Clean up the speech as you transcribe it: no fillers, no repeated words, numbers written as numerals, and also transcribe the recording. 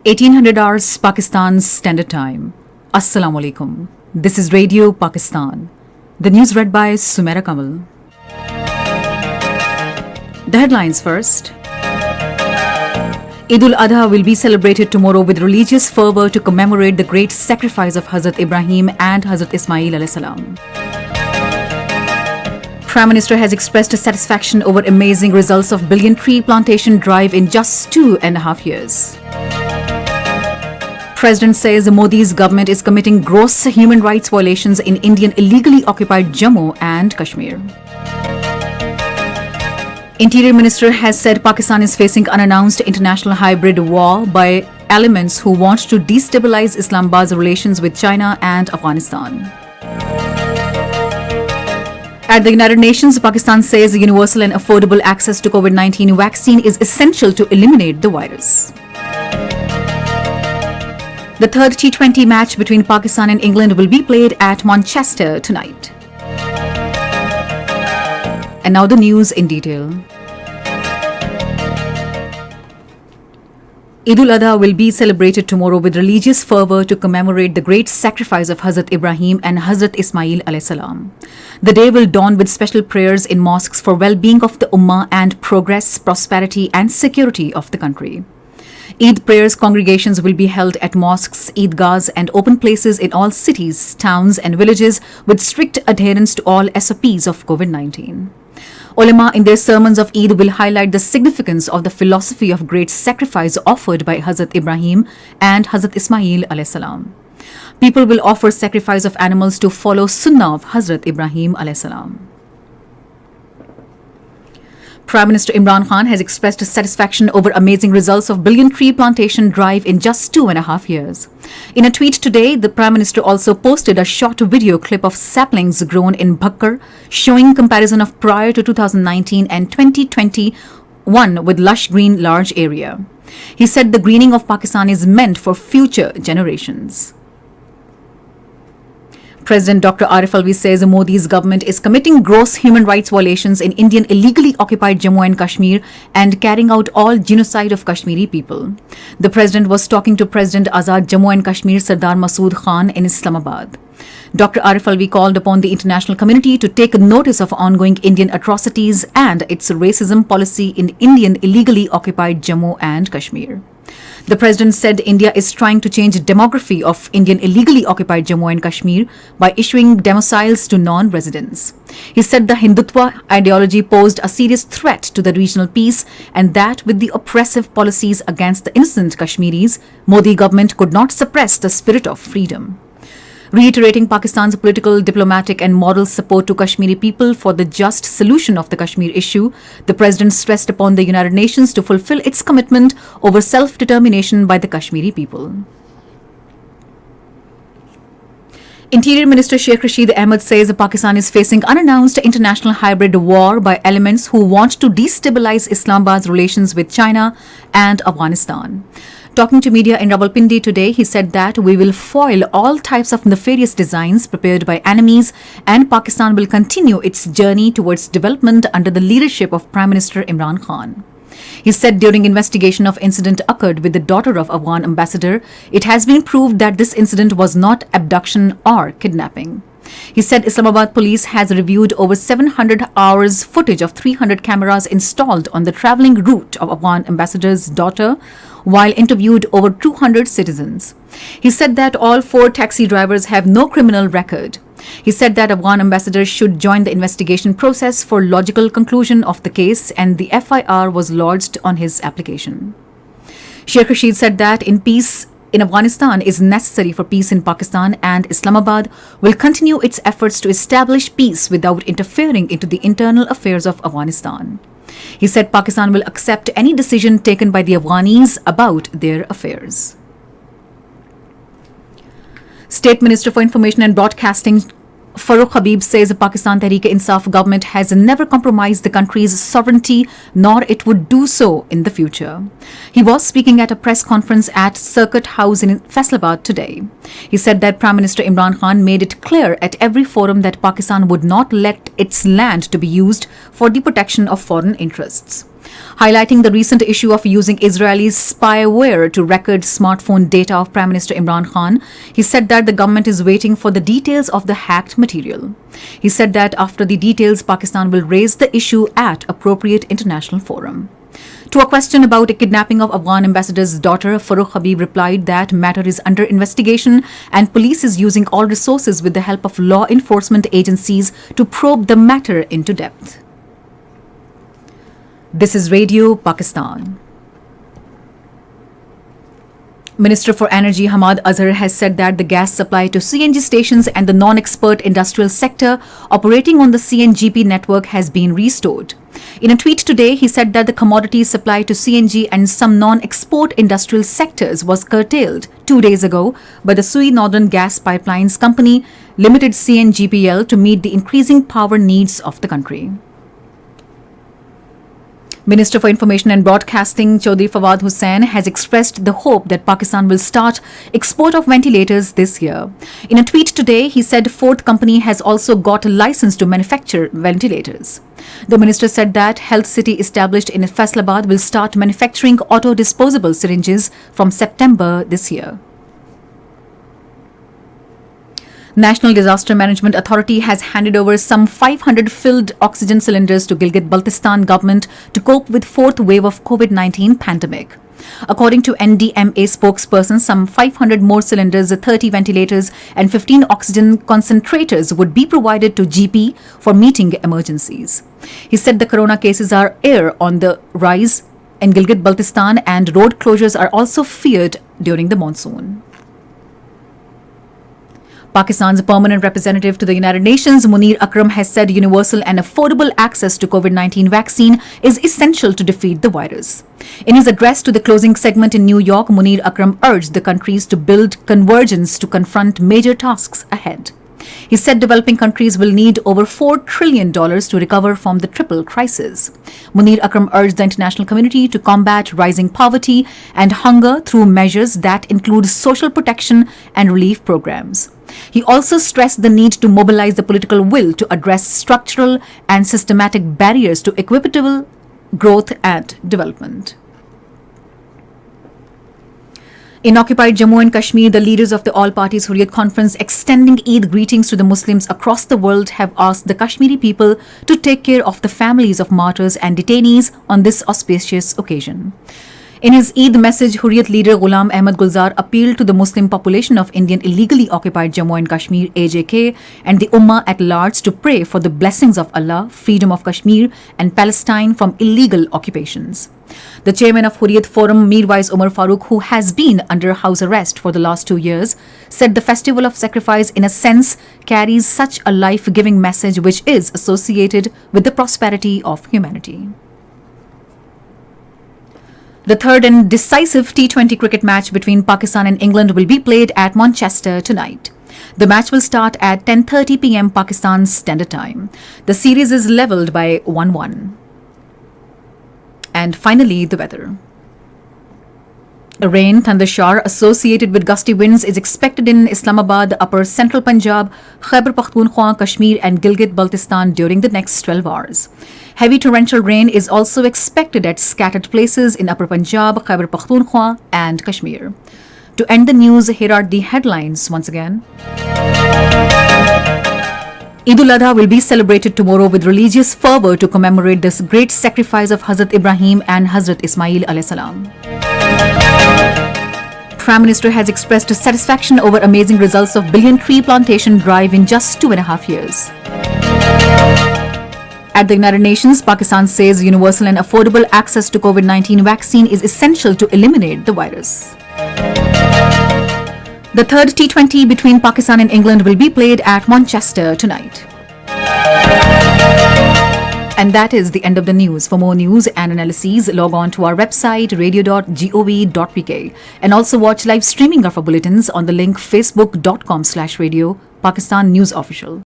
1800 hours Pakistan's Standard Time. Assalamu alaikum. This is Radio Pakistan. The news read by Sumaira Kamal. The headlines first. Eid al-Adha will be celebrated tomorrow with religious fervour to commemorate the great sacrifice of Hazrat Ibrahim and Hazrat Ismail alayhi salam. Prime Minister has expressed satisfaction over amazing results of billion tree plantation drive in just 2.5 years. President says Modi's government is committing gross human rights violations in Indian illegally occupied Jammu and Kashmir. Interior Minister has said Pakistan is facing unannounced international hybrid war by elements who want to destabilize Islamabad's relations with China and Afghanistan. At the United Nations, Pakistan says universal and affordable access to COVID-19 vaccine is essential to eliminate the virus. The third T20 match between Pakistan and England will be played at Manchester tonight. And now the news in detail. Eid al-Adha will be celebrated tomorrow with religious fervour to commemorate the great sacrifice of Hazrat Ibrahim and Hazrat Ismail alayhi salam. The day will dawn with special prayers in mosques for well-being of the Ummah and progress, prosperity and security of the country. Eid prayers congregations will be held at mosques, Eidgahs and open places in all cities, towns and villages with strict adherence to all SOPs of COVID-19. Ulama in their sermons of Eid will highlight the significance of the philosophy of great sacrifice offered by Hazrat Ibrahim and Hazrat Ismail alayhi salam. People will offer sacrifice of animals to follow Sunnah of Hazrat Ibrahim alayhi salam. Prime Minister Imran Khan has expressed satisfaction over amazing results of billion tree plantation drive in just 2.5 years. In a tweet today, the Prime Minister also posted a short video clip of saplings grown in Bhakkar, showing comparison of prior to 2019 and 2021 with lush green large area. He said the greening of Pakistan is meant for future generations. President Dr. Arif Alvi says Modi's government is committing gross human rights violations in Indian illegally occupied Jammu and Kashmir and carrying out all genocide of Kashmiri people. The president was talking to President Azad Jammu and Kashmir Sardar Masood Khan in Islamabad. Dr. Arif Alvi called upon the international community to take notice of ongoing Indian atrocities and its racism policy in Indian illegally occupied Jammu and Kashmir. The president said India is trying to change the demography of Indian illegally occupied Jammu and Kashmir by issuing domiciles to non-residents. He said the Hindutva ideology posed a serious threat to the regional peace and that with the oppressive policies against the innocent Kashmiris, Modi government could not suppress the spirit of freedom. Reiterating Pakistan's political, diplomatic and moral support to Kashmiri people for the just solution of the Kashmir issue, the president stressed upon the United Nations to fulfill its commitment over self-determination by the Kashmiri people. Interior Minister Sheikh Rashid Ahmed says Pakistan is facing unannounced international hybrid war by elements who want to destabilize Islamabad's relations with China and Afghanistan. Talking to media in Rawalpindi today, he said that we will foil all types of nefarious designs prepared by enemies and Pakistan will continue its journey towards development under the leadership of Prime Minister Imran Khan. He said during investigation of incident occurred with the daughter of Afghan ambassador, it has been proved that this incident was not abduction or kidnapping. He said Islamabad police has reviewed over 700 hours footage of 300 cameras installed on the travelling route of Afghan ambassador's daughter while interviewed over 200 citizens. He said that all 4 taxi drivers have no criminal record. He said that Afghan ambassador should join the investigation process for logical conclusion of the case and the FIR was lodged on his application. Sheikh Rashid said that peace in Afghanistan is necessary for peace in Pakistan and Islamabad will continue its efforts to establish peace without interfering into the internal affairs of Afghanistan. He said Pakistan will accept any decision taken by the Afghanis about their affairs. State Minister for Information and Broadcasting Farooq Habib says the Pakistan Tehreek-e-Insaf government has never compromised the country's sovereignty, nor it would do so in the future. He was speaking at a press conference at Circuit House in Faisalabad today. He said that Prime Minister Imran Khan made it clear at every forum that Pakistan would not let its land to be used for the protection of foreign interests. Highlighting the recent issue of using Israeli spyware to record smartphone data of Prime Minister Imran Khan, he said that the government is waiting for the details of the hacked material. He said that after the details, Pakistan will raise the issue at appropriate international forum. To a question about a kidnapping of Afghan ambassador's daughter, Farooq Habib replied that matter is under investigation and police is using all resources with the help of law enforcement agencies to probe the matter into depth. This is Radio Pakistan. Minister for Energy Hamad Azhar has said that the gas supply to CNG stations and the non-export industrial sector operating on the CNGP network has been restored. In a tweet today, he said that the commodity supply to CNG and some non-export industrial sectors was curtailed 2 days ago by the Sui Northern Gas Pipelines Company Limited CNGPL to meet the increasing power needs of the country. Minister for Information and Broadcasting Chaudhry Fawad Hussain has expressed the hope that Pakistan will start export of ventilators this year. In a tweet today, he said Ford Company has also got a license to manufacture ventilators. The minister said that Health City established in Faisalabad will start manufacturing auto-disposable syringes from September this year. National Disaster Management Authority has handed over some 500 filled oxygen cylinders to Gilgit-Baltistan government to cope with fourth wave of COVID-19 pandemic. According to NDMA spokesperson, some 500 more cylinders, 30 ventilators and 15 oxygen concentrators would be provided to GP for meeting emergencies. He said the corona cases are on the rise in Gilgit-Baltistan and road closures are also feared during the monsoon. Pakistan's permanent representative to the United Nations, Munir Akram, has said universal and affordable access to COVID-19 vaccine is essential to defeat the virus. In his address to the closing segment in New York, Munir Akram urged the countries to build convergence to confront major tasks ahead. He said developing countries will need over $4 trillion to recover from the triple crisis. Munir Akram urged the international community to combat rising poverty and hunger through measures that include social protection and relief programs. He also stressed the need to mobilize the political will to address structural and systematic barriers to equitable growth and development. In occupied Jammu and Kashmir, the leaders of the All Parties Hurriyat Conference extending Eid greetings to the Muslims across the world have asked the Kashmiri people to take care of the families of martyrs and detainees on this auspicious occasion. In his Eid message, Hurriyat leader Ghulam Ahmad Gulzar appealed to the Muslim population of Indian illegally occupied Jammu and Kashmir AJK and the Ummah at large to pray for the blessings of Allah, freedom of Kashmir and Palestine from illegal occupations. The chairman of Hurriyat Forum, Mirwais Umar Farooq, who has been under house arrest for the last 2 years, said the festival of sacrifice in a sense carries such a life-giving message which is associated with the prosperity of humanity. The third and decisive T20 cricket match between Pakistan and England will be played at Manchester tonight. The match will start at 10:30 p.m. Pakistan Standard Time. The series is levelled by 1-1. And finally, the weather. A rain thundershower associated with gusty winds is expected in Islamabad, Upper Central Punjab, Khyber Pakhtunkhwa, Kashmir and Gilgit-Baltistan during the next 12 hours. Heavy torrential rain is also expected at scattered places in Upper Punjab, Khyber Pakhtunkhwa and Kashmir. To end the news, here are the headlines once again. Eid ul-Adha will be celebrated tomorrow with religious fervour to commemorate this great sacrifice of Hazrat Ibrahim and Hazrat Ismail alayhi salam. Prime Minister has expressed satisfaction over amazing results of billion tree plantation drive in just 2.5 years. At the United Nations, Pakistan says universal and affordable access to COVID-19 vaccine is essential to eliminate the virus. The third T20 between Pakistan and England will be played at Manchester tonight. And that is the end of the news. For more news and analyses, log on to our website radio.gov.pk and also watch live streaming of our bulletins on the link facebook.com/radio Pakistan News Official.